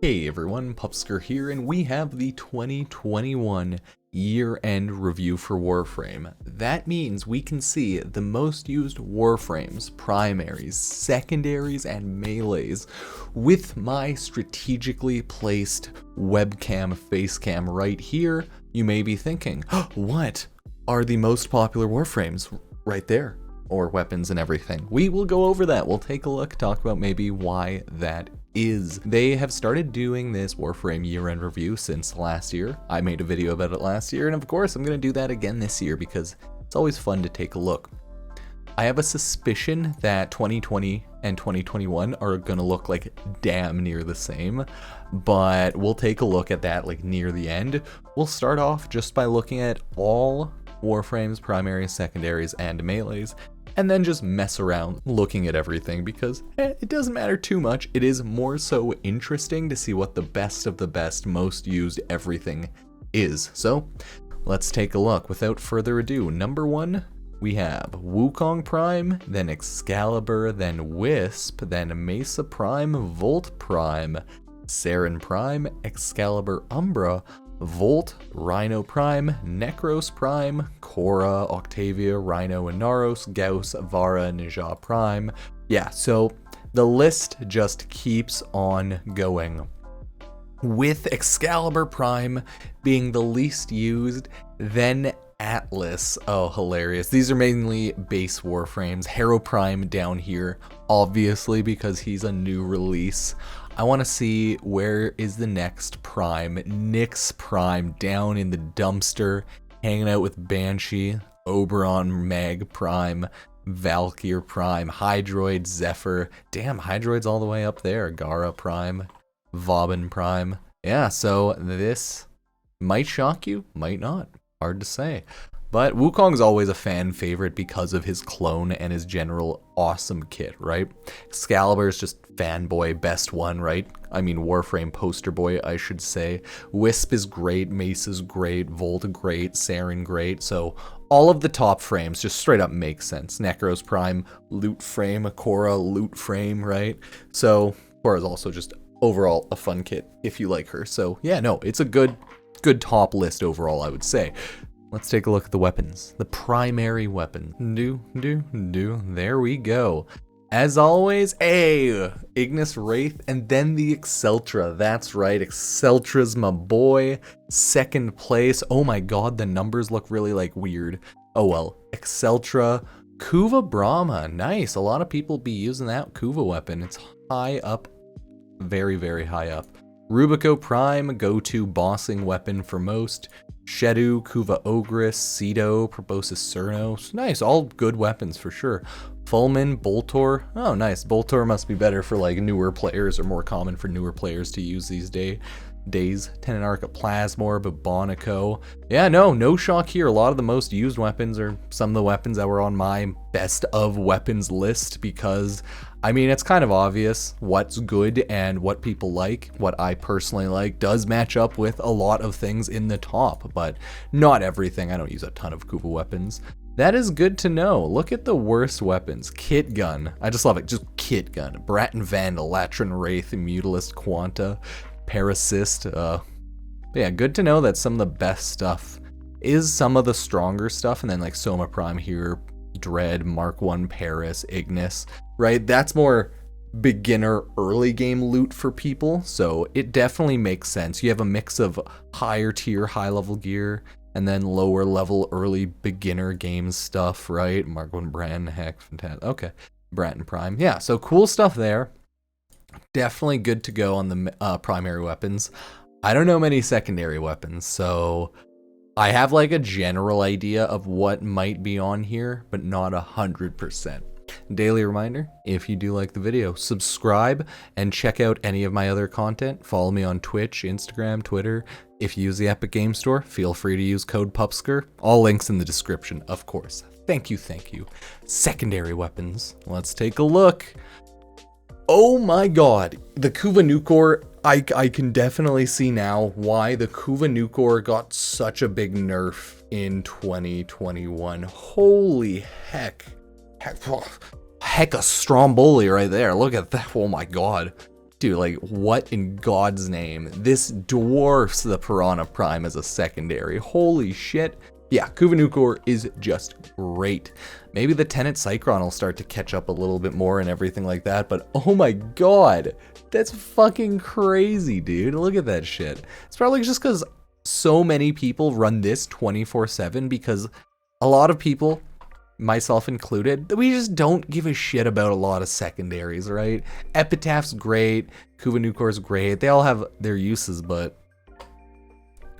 Hey everyone, Pupsker here, and we have the 2021 year-end review for Warframe. That means we can see the most used Warframes, primaries, secondaries, and melees with my strategically placed webcam facecam right here. You may be thinking, what are the most popular Warframes right there? Or weapons and everything. We will go over that. We'll take a look, talk about maybe why that is. They have started doing this Warframe year-end review since last year. I made a video about it last year, and of course I'm going to do that again this year because it's always fun to take a look. I have a suspicion that 2020 and 2021 are going to look like damn near the same, but we'll take a look at that like near the end. We'll start off just by looking at all Warframes, primaries, secondaries, and melees, and then just mess around looking at everything because it doesn't matter too much. It is more so interesting to see what the best of the best, most used everything is. So let's take a look. Without further ado, number one, we have Wukong Prime, then Excalibur, then Wisp, then Mesa Prime, Volt Prime, Saren Prime, Excalibur Umbra, Volt, Rhino Prime, Necros Prime, Korra, Octavia, Rhino, Inaros, Gauss, Vara, Ninja Prime. Yeah, so the list just keeps on going. With Excalibur Prime being the least used, then Atlas. Oh, hilarious. These are mainly base Warframes. Hero Prime down here, obviously, because he's a new release. I want to see where is the next Prime. Nyx Prime down in the dumpster, hanging out with Banshee, Oberon, Meg Prime, Valkyr Prime, Hydroid, Zephyr. Damn, Hydroid's all the way up there. Gara Prime, Vauban Prime. Yeah, so this might shock you, might not. Hard to say. But Wukong's always a fan favorite because of his clone and his general awesome kit, right? Excalibur's just fanboy best one, right? I mean Warframe poster boy, I should say. Wisp is great, Mesa's great, Volt great, Saren great, so all of the top frames just straight up make sense. Necros Prime, Loot Frame, Korra, Loot Frame, right? So Korra's also just overall a fun kit if you like her. So yeah, no, it's a good top list overall, I would say. Let's take a look at the weapons. The primary weapon. There we go. As always, Ignis Wraith, and then the Exceltra. That's right, Exceltra's my boy. Second place. Oh my god, the numbers look really like weird. Oh well. Exceltra. Kuva Brahma. Nice. A lot of people be using that Kuva weapon. It's high up. Very, very high up. Rubico Prime, go-to bossing weapon for most. Shedu, Kuva Ogress, Cedo, Proboscis Cernos. Nice, all good weapons for sure. Fulmin, Boltor. Oh, nice. Boltor must be better for like newer players or more common for newer players to use these days. Tenenarca Plasmor, Bubonico. Yeah, no shock here. A lot of the most used weapons are some of the weapons that were on my best of weapons list because, I mean, it's kind of obvious what's good and what people like. What I personally like does match up with a lot of things in the top, but not everything. I don't use a ton of Kuva weapons. That is good to know. Look at the worst weapons. Kit Gun. I just love it. Just Kit Gun. Bratten Vandal, Latrin Wraith, Mutalist Quanta, Parasist. Yeah, good to know that some of the best stuff is some of the stronger stuff, and then like Soma Prime here, Dread, Mark 1 Paris, Ignis, right? That's more beginner early game loot for people, so it definitely makes sense. You have a mix of higher tier, high level gear, and then lower level early beginner game stuff, right? Mark 1 Brand, Heck, fantastic. Okay, Bratton Prime. Yeah, so cool stuff there. Definitely good to go on the primary weapons. I don't know many secondary weapons, so I have like a general idea of what might be on here, but not 100%. Daily reminder, if you do like the video, subscribe and check out any of my other content. Follow me on Twitch, Instagram, Twitter. If you use the Epic Game Store, feel free to use code Pupsker. All links in the description, of course. Thank you. Secondary weapons. Let's take a look. Oh my god, the Kuva Nukor, I can definitely see now why the Kuva Nukor got such a big nerf in 2021. Holy heck. Heck, a Stromboli right there. Look at that. Oh my god. Dude, like, what in God's name? This dwarfs the Piranha Prime as a secondary. Holy shit. Yeah, Kuvanukor is just great. Maybe the Tenant Cycron will start to catch up a little bit more and everything like that, but oh my god, that's fucking crazy, dude. Look at that shit. It's probably just because so many people run this 24/7 because a lot of people, myself included, we just don't give a shit about a lot of secondaries, right? Epitaph's great, Kuvanukor's great, they all have their uses, but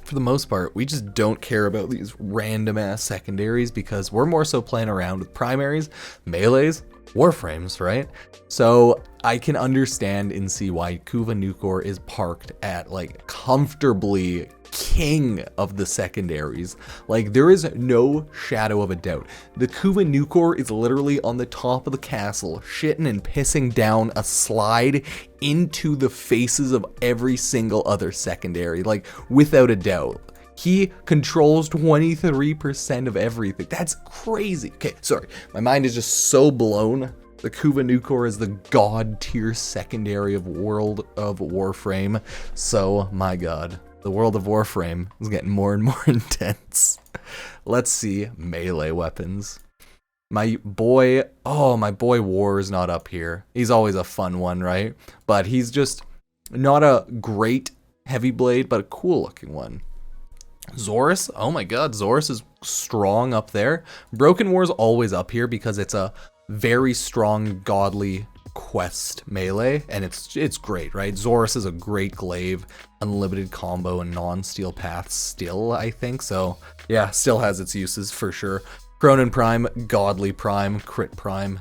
for the most part, we just don't care about these random ass secondaries because we're more so playing around with primaries, melees, Warframes, right? So I can understand and see why Kuvanukor is parked at like comfortably king of the secondaries. Like, there is no shadow of a doubt. The Kuvanukor is literally on the top of the castle, shitting and pissing down a slide into the faces of every single other secondary, like, without a doubt. He controls 23% of everything. That's crazy. Okay, sorry. My mind is just so blown. The Kuvanukor is the god tier secondary of World of Warframe. So, my god. The World of Warframe is getting more and more intense. Let's see melee weapons. My boy War is not up here. He's always a fun one, right? But he's just not a great heavy blade, but a cool looking one. Zorus, oh my god, Zorus is strong up there. Broken War's always up here because it's a very strong godly quest melee, and it's great, right? Zorus is a great glaive, unlimited combo and non-steel paths still, I think. So yeah, still has its uses for sure. Cronin Prime, Godly Prime, Crit Prime,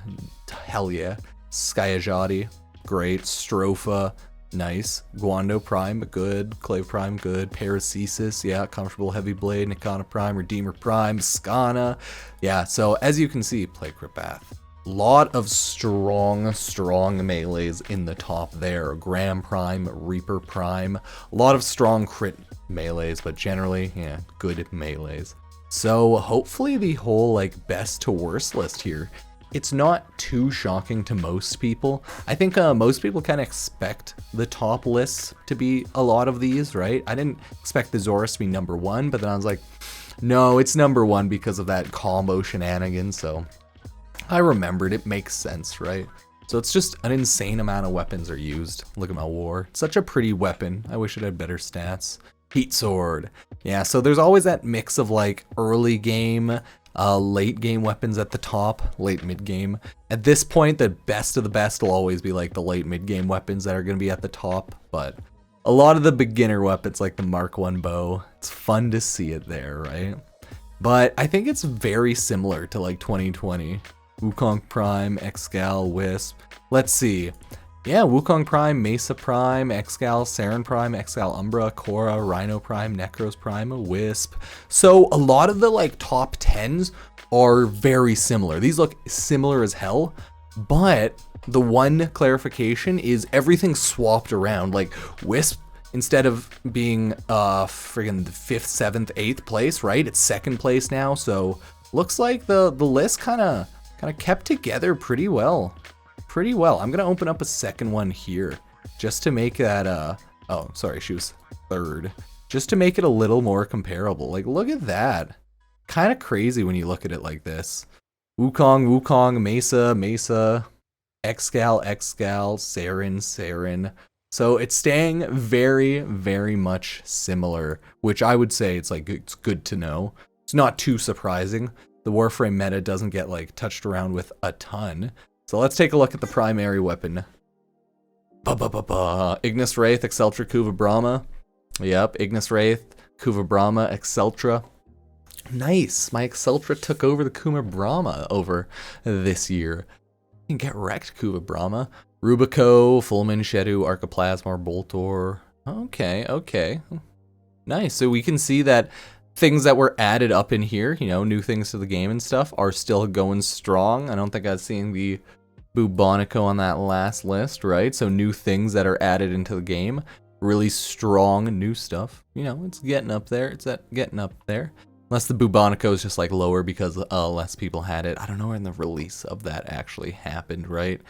hell yeah. Skyajati, great. Stropha, nice. Guando Prime, good. Clave Prime, good. Paracesis, yeah. Comfortable Heavy Blade, Nikana Prime, Redeemer Prime, Skana. Yeah, so as you can see, play Crit Bath. Lot of strong melees in the top there. Graham Prime, Reaper Prime. A lot of strong crit melees, but generally, yeah, good melees. So hopefully the whole like best to worst list here, it's not too shocking to most people. I think most people kind of expect the top lists to be a lot of these, right? I didn't expect the Zorus to be number one, but then I was like, no, it's number one because of that combo shenanigan, so I remembered, it makes sense, right? So it's just an insane amount of weapons are used. Look at my War. Such a pretty weapon. I wish it had better stats. Heat Sword. Yeah, so there's always that mix of like early game, late game weapons at the top, late mid game. At this point, the best of the best will always be like the late mid game weapons that are going to be at the top, but a lot of the beginner weapons like the Mark 1 bow, it's fun to see it there, right? But I think it's very similar to like 2020. Wukong Prime, Excal, Wisp. Let's see. Yeah, Wukong Prime, Mesa Prime, Excal, Saren Prime, Excal Umbra, Korra, Rhino Prime, Necros Prime, Wisp. So a lot of the like top 10s are very similar. These look similar as hell, but the one clarification is everything's swapped around. Like Wisp, instead of being friggin' the 5th, 7th, 8th place, right? It's 2nd place now. So looks like the list kind of kept together pretty well. I'm gonna open up a second one here just to make that oh sorry, she was 3rd, just to make it a little more comparable. Like, look at that, kind of crazy when you look at it like this. Wukong, Mesa, Excal, Saren. So it's staying very, very much similar, which I would say it's like, it's good to know. It's not too surprising. The Warframe meta doesn't get like touched around with a ton. So let's take a look at the primary weapon. Ignis Wraith, Exceltra, Kuva Brahma. Yep, Ignis Wraith, Kuva Brahma, Exceltra. Nice, my Exceltra took over the Kuva Brahma over this year. You can get wrecked, Kuva Brahma. Rubico, Fulmin, Shedu, Archiplasma, Boltor. Okay. Nice, so we can see that things that were added up in here, you know, new things to the game and stuff, are still going strong. I don't think I've seen the Bubonico on that last list, right? So new things that are added into the game, really strong new stuff. You know, it's getting up there. Unless the Bubonico is just like lower because less people had it. I don't know when the release of that actually happened, right?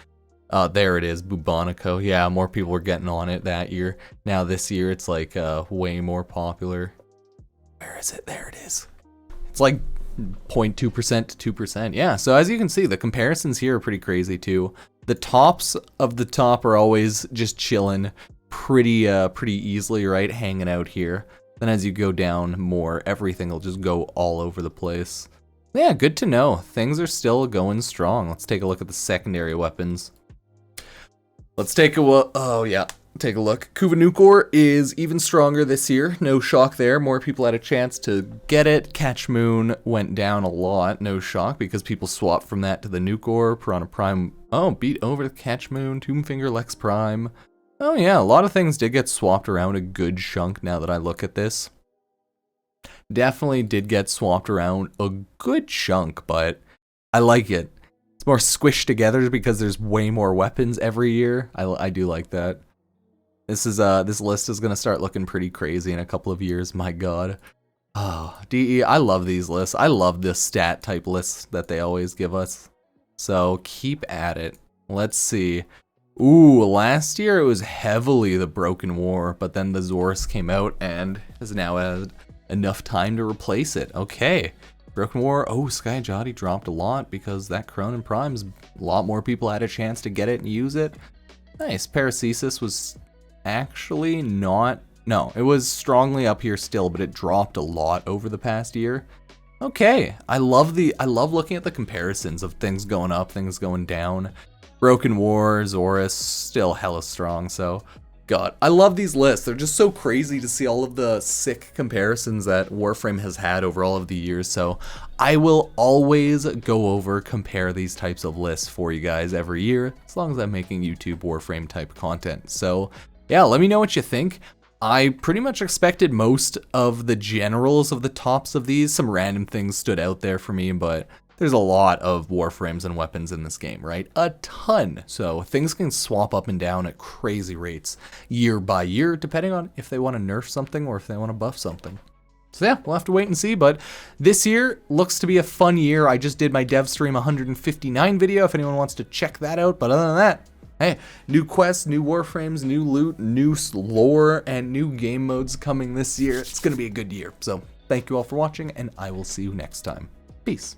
There it is, Bubonico. Yeah, more people were getting on it that year. Now this year it's like way more popular. Where is it? There it is. It's like 0.2% to 2%. Yeah, so as you can see, the comparisons here are pretty crazy too. The tops of the top are always just chilling pretty easily, right? Hanging out here. Then as you go down more, everything will just go all over the place. Yeah, good to know. Things are still going strong. Let's take a look at the secondary weapons. Let's take a look. Oh yeah, take a look. Kuvanukor is even stronger this year. No shock there. More people had a chance to get it. Catch Moon went down a lot. No shock because people swapped from that to the Nukor. Piranha Prime. Oh, beat over the Catch Moon. Tombfinger Lex Prime. Oh yeah, a lot of things did get swapped around a good chunk now that I look at this. Definitely did get swapped around a good chunk, but I like it. It's more squished together because there's way more weapons every year. I do like that. This list is gonna start looking pretty crazy in a couple of years. My God. Oh, DE, I love these lists. I love this stat type lists that they always give us. So keep at it. Let's see. Ooh, last year it was heavily the Broken War, but then the Zorus came out and has now had enough time to replace it. Okay. Broken War, oh, Sky Jotty dropped a lot because that Cronin Prime's a lot more people had a chance to get it and use it. Nice. Paracesis was actually not, no, it was strongly up here still, but it dropped a lot over the past year. Okay, I love looking at the comparisons of things going up, things going down. Broken War, Zorus, still hella strong, so God, I love these lists. They're just so crazy to see all of the sick comparisons that Warframe has had over all of the years. So I will always go over, compare these types of lists for you guys every year, as long as I'm making YouTube Warframe type content. So yeah, let me know what you think. I pretty much expected most of the generals of the tops of these. Some random things stood out there for me, but there's a lot of Warframes and weapons in this game, right? A ton. So things can swap up and down at crazy rates year by year, depending on if they want to nerf something or if they want to buff something. So yeah, we'll have to wait and see, but this year looks to be a fun year. I just did my dev stream 159 video if anyone wants to check that out, but other than that, hey, new quests, new Warframes, new loot, new lore, and new game modes coming this year. It's going to be a good year. So thank you all for watching, and I will see you next time. Peace.